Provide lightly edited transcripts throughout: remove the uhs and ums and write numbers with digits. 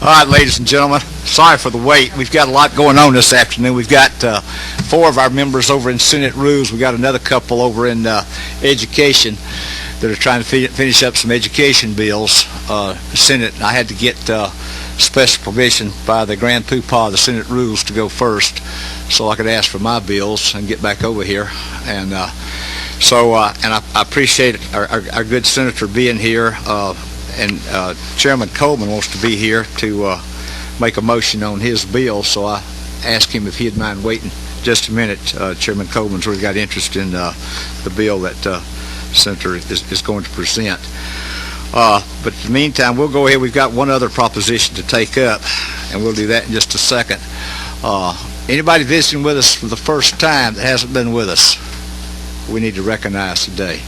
All right, ladies and gentlemen, sorry for the wait. We've got a lot going on this afternoon. We've got 4 of our members over in Senate Rules. We've got another couple over in Education that are trying to finish up some education bills. Senate, I had to get special permission by the Grand Poobah of the Senate Rules to go first so I could ask for my bills and get back over here. And I appreciate our good senator being here. And Chairman Coleman wants to be here to make a motion on his bill, so I asked him if he'd mind waiting just a minute. Chairman Coleman's really got interest in the bill that Senator is going to present. But in the meantime, we'll go ahead. We've got one other proposition to take up, and we'll do that in just a second. Anybody visiting with us for the first time that hasn't been with us, we need to recognize today.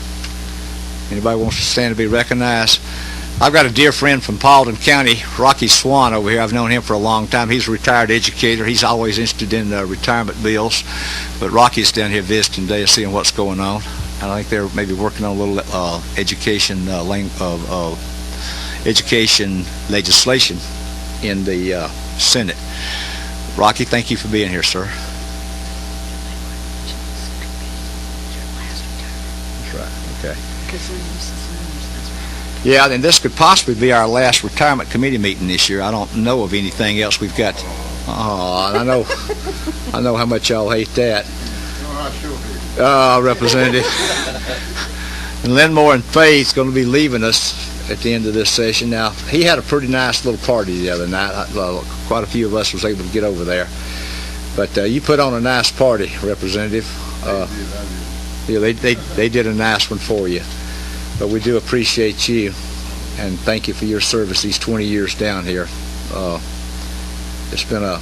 Anybody wants to stand to be recognized? I've got a dear friend from Paulding County, Rocky Swan, over here. I've known him for a long time. He's a retired educator. He's always interested in retirement bills. But Rocky's down here visiting today, seeing what's going on. And I think they're maybe working on a little education legislation in the Senate. Rocky, thank you for being here, sir. That's right. Okay. Yeah, and this could possibly be our last retirement committee meeting this year. I don't know of anything else we've got. Oh, I know how much y'all hate that. Representative. And Lenmore and Faith's going to be leaving us at the end of this session. Now, he had a pretty nice little party the other night. Quite a few of us was able to get over there. But you put on a nice party, Representative. Yeah, they did a nice one for you. But we do appreciate you, and thank you for your service these 20 years down here. It's been a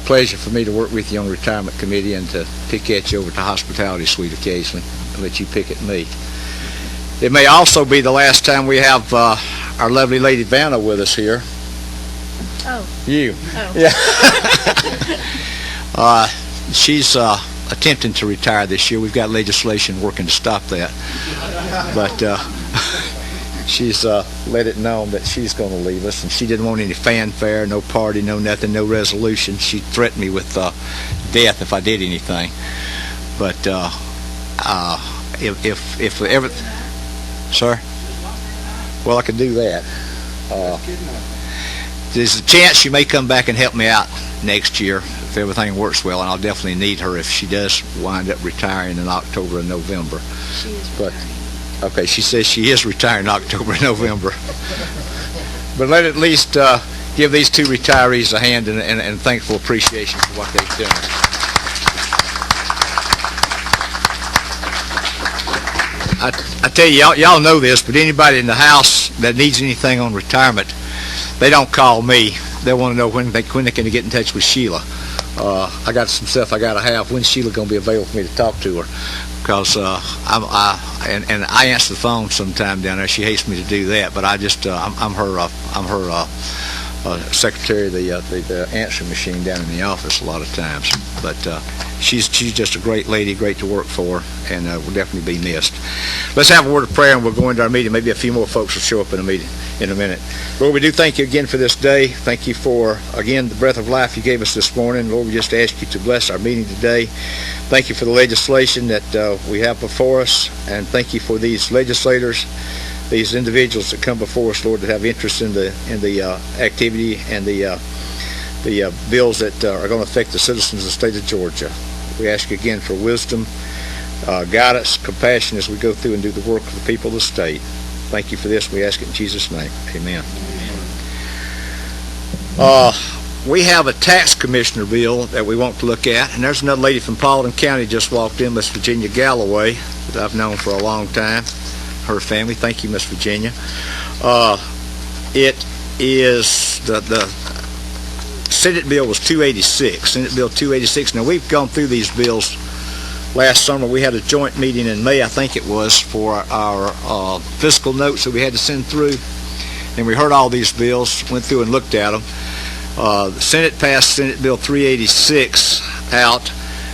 pleasure for me to work with you on the retirement committee and to pick at you over at the hospitality suite occasionally and let you pick at me. It may also be the last time we have our lovely Lady Vanna with us here. Oh. You. Oh. Yeah. She's attempting to retire this year. We've got legislation working to stop that. But she's let it known that she's going to leave us, and she didn't want any fanfare, no party, no nothing, no resolution. She threatened me with death if I did anything. But if ever, sir, well, I could do that. There's a chance she may come back and help me out next year if everything works well, and I'll definitely need her if she does wind up retiring in October and November. She is retiring. Okay, she says she is retiring in October and November. But let at least give these 2 retirees a hand and thankful appreciation for what they've done. I tell you, y'all know this, but anybody in the house that needs anything on retirement, they don't call me. They want to know when they can get in touch with Sheila. I got some stuff I got to have. When's Sheila going to be available for me to talk to her? Because I answer the phone sometime down there. She hates me to do that, but I'm her secretary of the answering machine down in the office a lot of times. But she's just a great lady, great to work for, and will definitely be missed. Let's have a word of prayer, and we'll go into our meeting. Maybe a few more folks will show up in a meeting in a minute. Lord, we do thank you again for this day. Thank you for, again, the breath of life you gave us this morning. Lord, we just ask you to bless our meeting today. Thank you for the legislation that we have before us, and thank you for these legislators, these individuals that come before us, Lord, that have interest in the activity and the bills that are going to affect the citizens of the state of Georgia. We ask you again for wisdom, guidance, compassion as we go through and do the work of the people of the state. Thank you for this. We ask it in Jesus' name. Amen. We have a tax commissioner bill that we want to look at, and there's another lady from Paulding County just walked in, Miss Virginia Galloway, that I've known for a long time. Her family. Thank you, Miss Virginia. It is the Senate bill was 286. Senate Bill 286. Now, we've gone through these bills last summer. We had a joint meeting in May, I think it was, for our fiscal notes that we had to send through. And we heard all these bills, went through and looked at them. The Senate passed Senate Bill 386 out,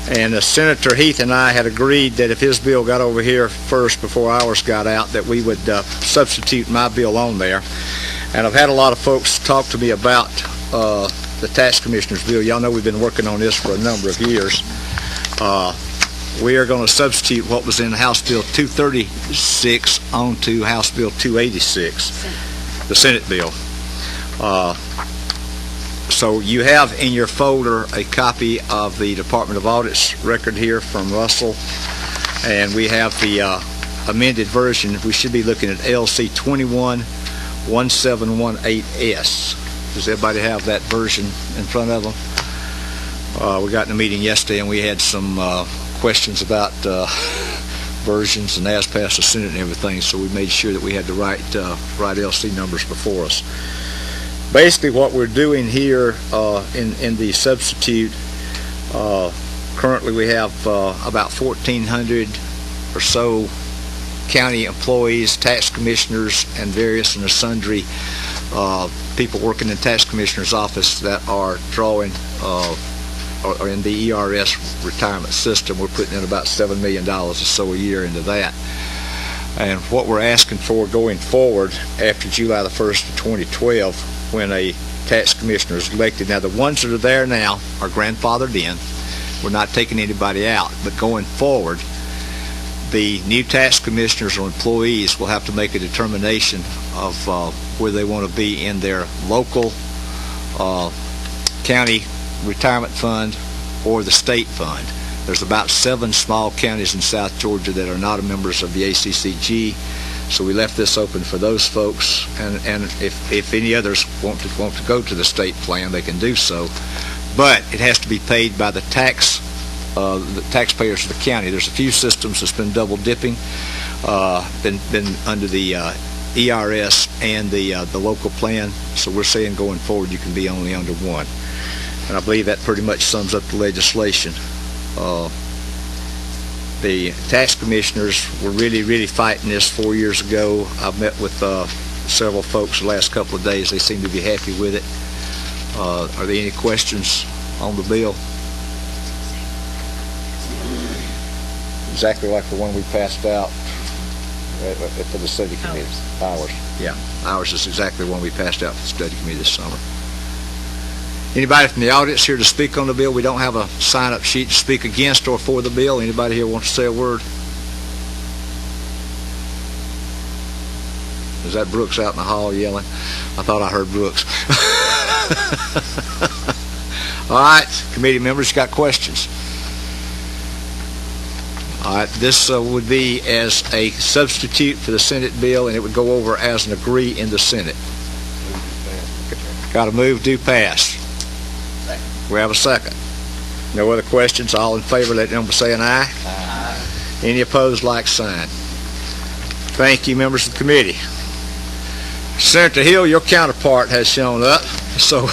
and Senator Heath and I had agreed that if his bill got over here first before ours got out, that we would substitute my bill on there. And I've had a lot of folks talk to me about the tax commissioner's bill. Y'all know we've been working on this for a number of years. We are going to substitute what was in House Bill 236 onto House Bill 286, the Senate bill. So you have in your folder a copy of the Department of Audit's record here from Russell, and we have the amended version. We should be looking at LC 211718S. Does everybody have that version in front of them? We got in a meeting yesterday and we had some questions about versions and as passed the Senate and everything, so we made sure that we had the right LC numbers before us. Basically what we're doing here in the substitute, currently we have about 1,400 or so county employees, tax commissioners, and various and sundry people working in the tax commissioner's office that are drawing or in the ERS retirement system. We're putting in about $7 million or so a year into that. And what we're asking for going forward after July the 1st of 2012, when a tax commissioner is elected, now the ones that are there now are grandfathered in. We're not taking anybody out, but going forward, the new tax commissioners or employees will have to make a determination of where they want to be in their local county retirement fund or the state fund. There's about 7 small counties in South Georgia that are not members of the ACCG, so we left this open for those folks, and if any others want to go to the state plan, they can do so, but it has to be paid by the taxpayers of the county. There's a few systems that's been double dipping, been under the ERS and the local plan, so we're saying going forward you can be only under one. And I believe that pretty much sums up the legislation. The tax commissioners were really fighting this 4 years ago. I've met with several folks the last couple of days. They seem to be happy with it. Are there any questions on the bill? Exactly like the one we passed out for the study committee. Ours. Yeah, ours is exactly the one we passed out for the study committee this summer. Anybody from the audience here to speak on the bill? We don't have a sign-up sheet to speak against or for the bill. Anybody here want to say a word? Is that Brooks out in the hall yelling? I thought I heard Brooks. All right, committee members, got questions? All right, this would be as a substitute for the Senate bill, and it would go over as an agree in the Senate. Got to move, do pass. We have a second. No other questions? All in favor, let them say an aye. Aye. Any opposed, like sign. Thank you, members of the committee. Senator Hill, your counterpart has shown up, so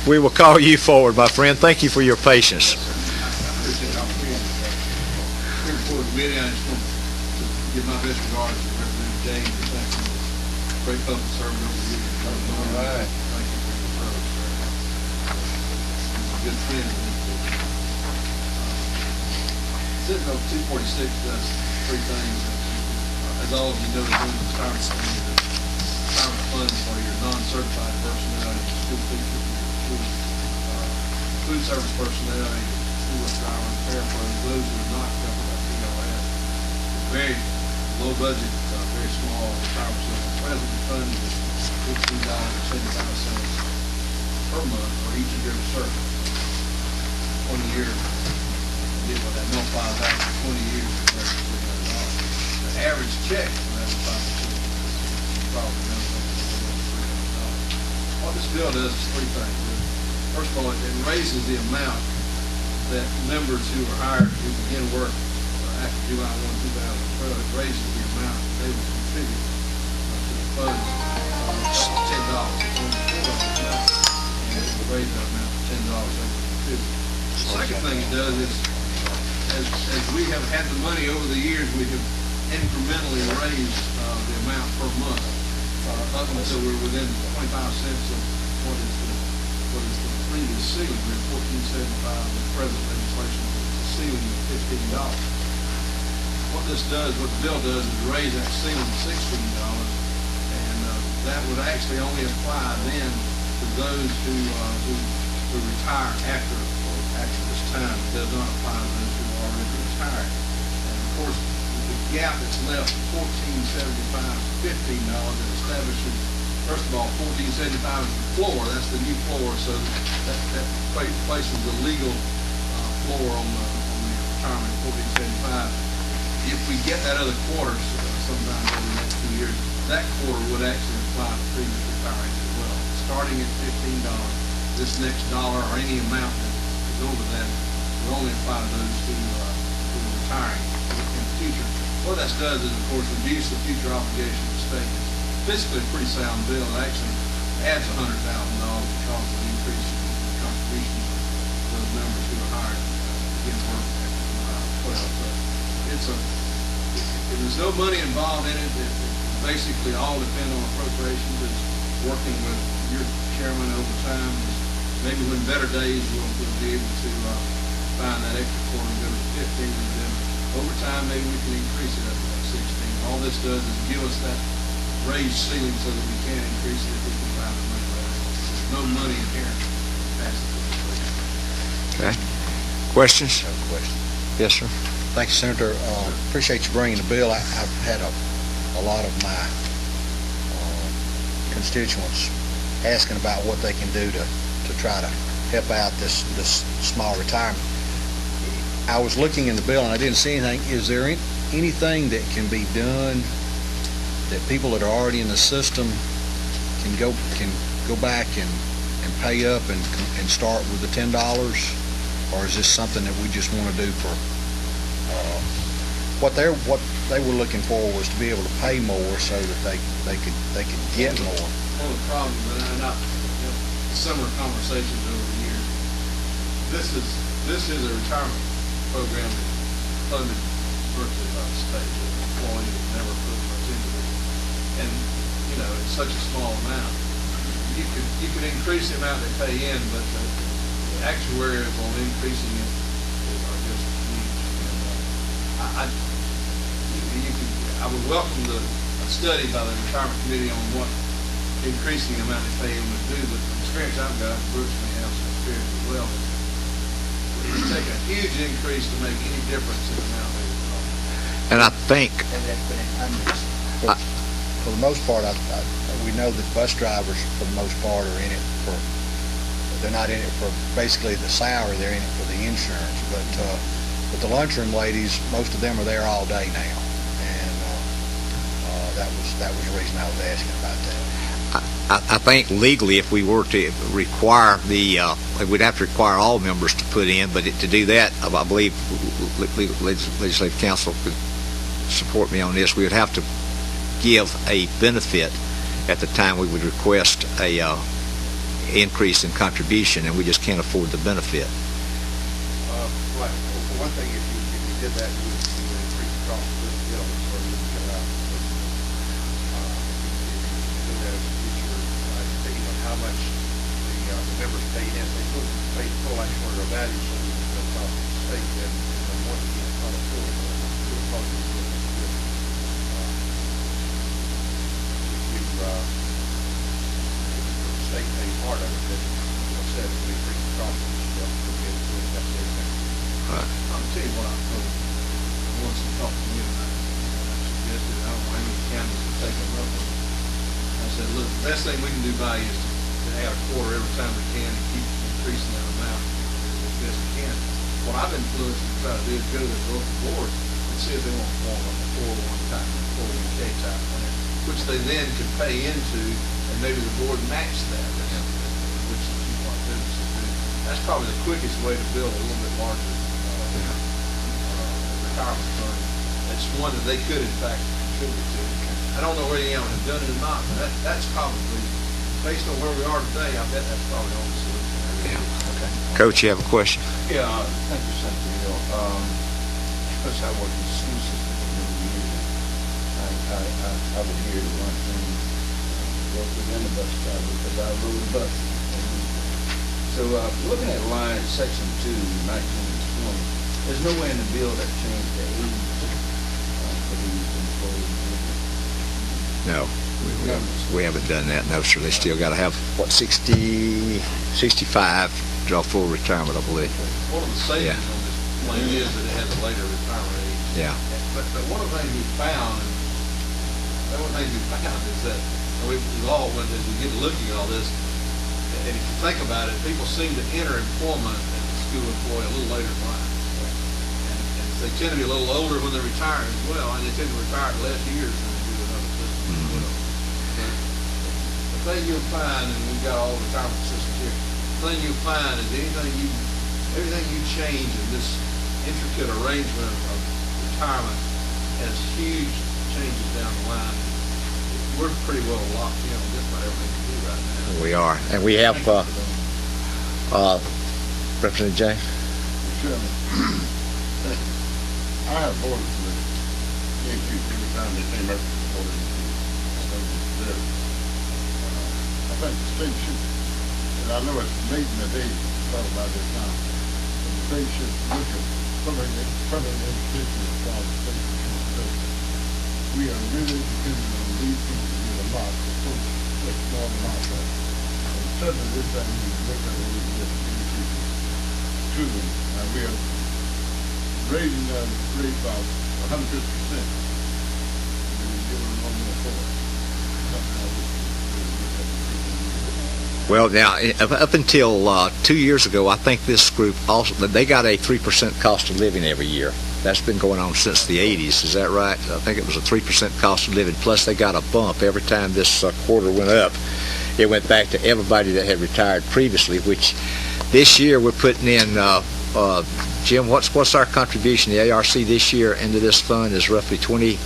we will call you forward, my friend. Thank you for your patience. I just want to give my best regards to Representative James. Thank you. Great public servant over the years. All right. Thank you for your service, sir. Good friend. Sitting on 246 does 3 things. As all of you know, doing the retirement funds for your non-certified personnel, your school teachers, your food service personnel, your school drivers, parapros, those who are not covered by PLS. Very low budget, very small retirement system. Presently funded is $15.75 per month for each of your service. 20 years, did what that multiplies out for 20 years is $300. The average check for that retirement system is probably $300. What this bill does is 3 things. First of all, it raises the amount that members who are hired who begin work after July 1, 2012, it raises the amount that they will contribute to the funds $10. It's only $4 now, and it will raise that amount to $10 they will contribute. The second thing it does is, as we have had the money over the years, we have incrementally raised the amount per month up until we're within 25 cents of what is the previous ceiling. We're at $14.75. The present legislation is the ceiling of $15. What this does, what the bill does, is raise that ceiling to $16, and that that would actually only apply then to those who retire after this time. It does not apply to those who are already retired. And of course, the gap that's left, $14.75 to $15, that establishes, first of all, $14.75 is the floor. That's the new floor, so that places the legal floor on the retirement, $14.75. If we get that other quarter sometime over the next 2 years, that quarter would actually apply to previous retirees as well. Starting at $15, this next dollar or any amount that is over that would only apply to those who are retiring in the future. What that does is, of course, reduce the future obligation of the state. It's basically a pretty sound bill. It actually adds $100,000 because of the increase in contributions to those members who are hired in work after 12. There's no money involved in it. It basically all depends on appropriations. It's working with your chairman over time. Maybe when better days we'll be able to find that extra quarter and go to 15, and then over time maybe we can increase it up to that 16. All this does is give us that raised ceiling so that we can increase it if we can find the money later. There's no money inherent in passing this. Okay. Questions? No question. Yes, sir. Thank you, Senator. Appreciate you bringing the bill. I've had a lot of my constituents asking about what they can do to try to help out this small retirement. I was looking in the bill and I didn't see anything. Is there anything that can be done that people that are already in the system can go back and pay up and start with the $10, or is this something that we just want to do for what they were looking for was to be able to pay more so that they could get more? One of the problems, and similar conversations over the years, this is a retirement program that's funded virtually by the state. The employee has never put much into it, and it's such a small amount. You could increase the amount they pay in, but the actuaries on increasing it are just huge. And I would welcome a study by the retirement committee on what increasing the amount they pay in would do, but the experience I've got, Bruce may have some experience as well, it would take a huge increase to make any difference in the amount they would cost. And I think for the most part, we know that bus drivers, for the most part, are in it they're not in it for basically the salary, they're in it for the insurance. But the lunchroom ladies, most of them are there all day now, and that was the reason I was asking about that. I think legally, if we were to require we'd have to require all members to put in, but to do that, I believe Legislative Council could support me on this. We would have to give a benefit at the time we would request a increase in contribution, and we just can't afford the benefit. Right. Well, for one thing, if you did that, you would increase the cost of the bill, so you would get it out. If you do that in the future, depending on how much the members paid in, they paid full actuarial value, so you would go cost the state, and once again, it's not a full, it would probably be good. If you state paid part of it, then instead of increase the cost, you'll get it to that same thing. I'll tell you what I told once he talked to me about it, and I suggested, I don't know how many counties would take them up on it. I said, look, the best thing we can do by you is to add a quarter every time we can and keep increasing that amount as best we can. What I've influenced to try to do is go to the local board and see if they want to form a 401k type plan, which they then could pay into, and maybe the board match that, which the people like businesses do. That's probably the quickest way to build a little bit larger retirement fund. It's one that they could, in fact, contribute to. I don't know whether you have done it or not, but that's probably, based on where we are today, I bet that's probably the only solution. Yeah. Okay. Coach, you have a question? Yeah, thank you, Senator Hill. Because I work in the school system for many years, I would hear the one thing, work within the bus driver, because I rode a bus. So looking at line section 2, 19 and 20, there's no way in the bill that changed the age for these employees. No. We haven't done that, no, sir. They still got to have, what, 65, draw full retirement, I believe. One of the savings on this plan is that it has a later retirement age. Yeah. But one of the things we found, is that we've all, as we get looking at all this, and if you think about it, people seem to enter employment as a school employee a little later in life. And they tend to be a little older when they retire as well, and they tend to retire in less years than they do in other systems as well. But the thing you'll find, and we've got all the retirement systems here, the thing you'll find is everything you change in this intricate arrangement of retirement has huge changes down the line. We're pretty well locked in on just about everything we do right now. We are. And we have, Representative James? Chairman, I have voted for this increase every time they came up with voting. I think the state should, and I know it's late in the day to talk about this now, but the state should look at some of the institutions around the state insurance system. We are really dependent on these people to get a lot, such small amount of, and certainly this time we look at what we get increases to them. Now we are raising the rate by 150%. We give them no more for it. Something I wish we would look at. Well, now, up until 2 years ago, I think this group also, they got a 3% cost of living every year. That's been going on since the 80s. Is that right? I think it was a 3% cost of living. Plus, they got a bump every time this quarter went up. It went back to everybody that had retired previously, which this year we're putting in, Jim, what's our contribution? The ARC this year into this fund is roughly $25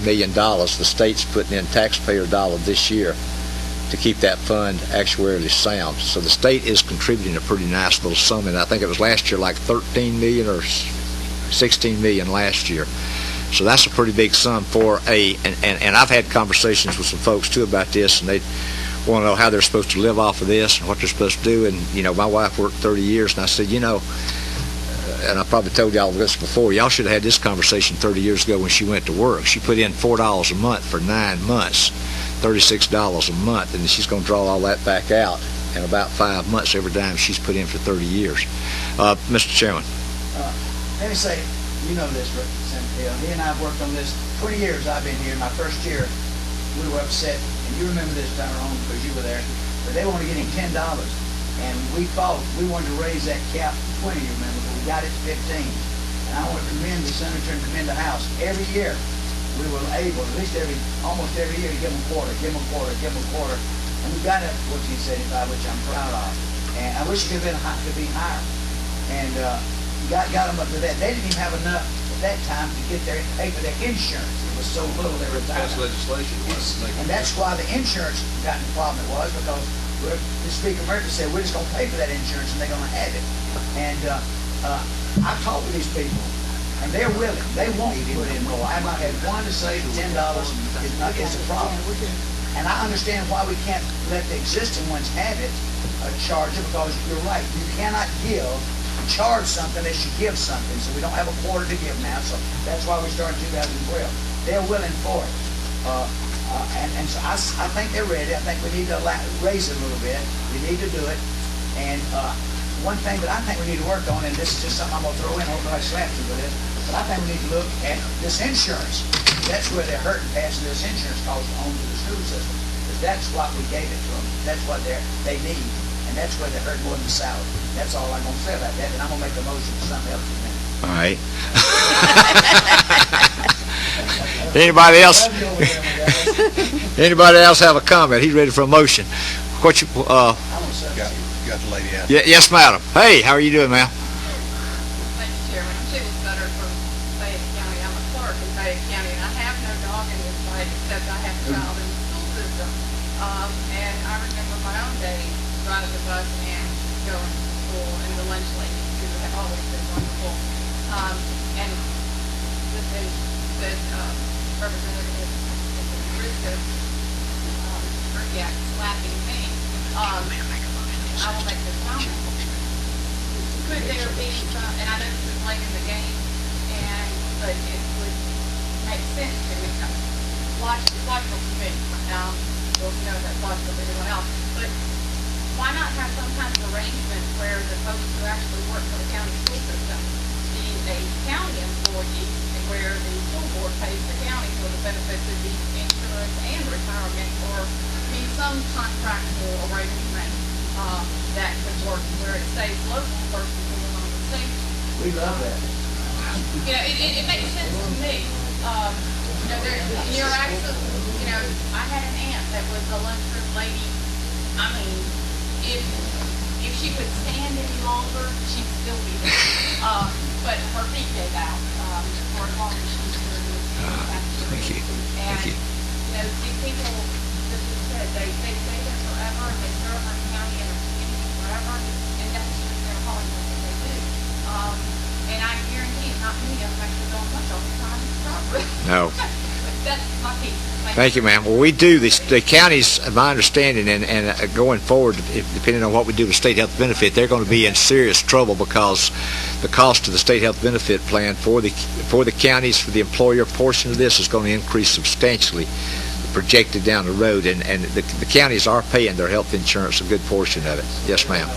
million. The state's putting in taxpayer dollar this year to keep that fund actuarially sound. So the state is contributing a pretty nice little sum, and I think it was last year like 13 million or 16 million last year. So that's a pretty big sum for and I've had conversations with some folks too about this, and they want to know how they're supposed to live off of this and what they're supposed to do. And, my wife worked 30 years, and I said, and I probably told y'all this before, y'all should have had this conversation 30 years ago when she went to work. She put in $4 a month for 9 months, $36 a month, and she's going to draw all that back out in about 5 months every time she's put in for 30 years. Mr. Chairman. Let me say, you know this, Representative Hill. He and I have worked on this 20 years I've been here. My first year, we were upset, and you remember this, Tyrone, because you were there, but they wanted to get him $10. And we fought. We wanted to raise that cap to 20, you remember, but we got it to 15. And I want to commend the senator and commend the House. Every year, we were able, at least almost every year, to give them a quarter, give them a quarter, give them a quarter. And we got it to 1475, which I'm proud of. And I wish it could be higher. And got them up to that. They didn't even have enough at that time to get pay for their insurance. It was so little they were That's legislation. And that's why the insurance got the problem it was, because the Speaker Murphy said, we're just going to pay for that insurance and they're going to have it. And I've talked with these people, and they're willing. They won't put in more. I've not had one to say $10 is a problem. And I understand why we can't let the existing ones have it, charge it, because you're right. You cannot charge something unless you give something. So we don't have a quarter to give now. So that's why we started in 2012. They're willing for it. And so I think they're ready. I think we need to raise it a little bit. We need to do it. And one thing that I think we need to work on, and this is just something I'm going to throw in, I hope nobody slaps me with this, but I think we need to look at this insurance. That's where they're hurting passing this insurance cost on to the school system. Because that's what we gave it to them. That's what they need. And that's where they hurt more than salary. That's all I'm going to say about that. And I'm going to make a motion for something else in a minute. All right. Anybody else? Anybody else have a comment? He's ready for a motion. What you? Got the lady out. Yes, madam. Hey, how are you doing, ma'am? Thank you, Chairman. I'm Judy Sutter from Fayette County. I'm a clerk in Fayette County, and I have no dog in this fight except I have a child in the school system. And I remember my own days riding the bus and going to school, and the lunch ladies who have always been wonderful. And just as said, Representative Briscoe, slapping me. I will make this comment. Could there be some, and I know this is late in the game, and but it would make sense to me. Logical to me. Well, you know, that's logical to everyone else. But why not have some kind of arrangement where the folks who actually work for the county school system be a county employee, and where the school board pays the county for the benefits of the insurance and retirement, or be some contractual arrangement that could work where it stays local versus going on the state. We love that. You know, it makes sense to me. You know, you're actually, you know, I had an aunt that was a lunchroom lady. I mean, if she could stand any longer, she'd still be there. But her feet gave out for as long as she was there. Thank you. And, Thank you. you know, these people, as you said, they stay there forever, and they serve our county and our community forever, and that's just their calling, what they do. And I guarantee it's not me, I'm actually going much all the time, probably. No. But that's my piece. Thank you, ma'am. Well, we do this, the counties, my understanding, and going forward, depending on what we do with state health benefit, they're going to be in serious trouble because the cost of the state health benefit plan for the counties, for the employer portion of this, is going to increase substantially, projected down the road, and the counties are paying their health insurance, a good portion of it. Yes, ma'am.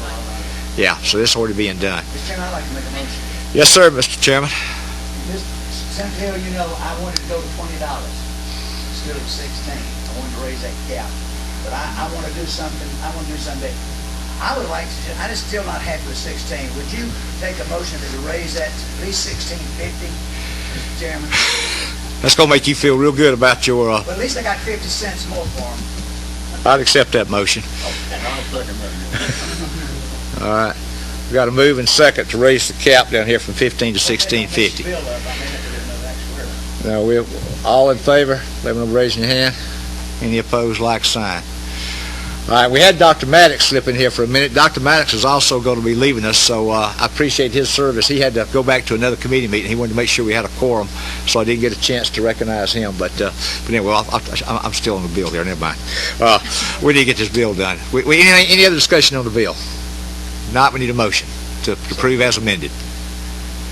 Yeah, so this is already being done. Mr. Chairman, I'd like to make a motion. Yes, sir, Mr. Chairman. Senator Hill, you know, I wanted to go to $20 instead of 16. I wanted to raise that cap. But I want to do something, I want to do something. I would like to, I just still not happy with 16. Would you take a motion to raise that to at least 16.50, Mr. Chairman? That's going to make you feel real good about your, But at least I got 50 cents more for them. I'd accept that motion. All right. We got a move and second to raise the cap down here from 15 to 16.50. Bill up, I mean, if it didn't know that's where. Now, we're all in favor? Let me know by raising your hand. Any opposed, like sign. All right, we had Dr. Maddox slip in here for a minute. Dr. Maddox is also going to be leaving us, so I appreciate his service. He had to go back to another committee meeting. He wanted to make sure we had a quorum, so I didn't get a chance to recognize him. But anyway, I'm still on the bill here. Never mind. We need to get this bill done. Any other discussion on the bill? Not, we need a motion to approve as amended.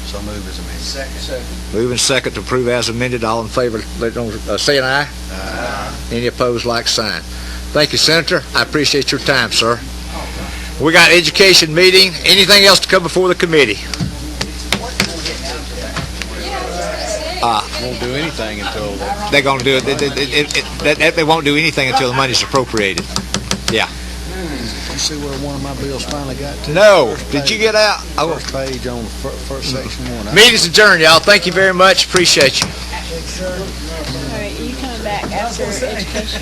So move as amended. Second. Moving second to approve as amended. All in favor, say an aye. Aye. Any opposed, like sign. Thank you, Senator. I appreciate your time, sir. We got education meeting. Anything else to come before the committee? Won't do anything until... They're going to do it. They won't do anything until the money's appropriated. Yeah. You see where one of my bills finally got to? No. Did you get out? First page on the first section one. Meeting's adjourned, y'all. Thank you very much. Appreciate you. All right, you coming back after education?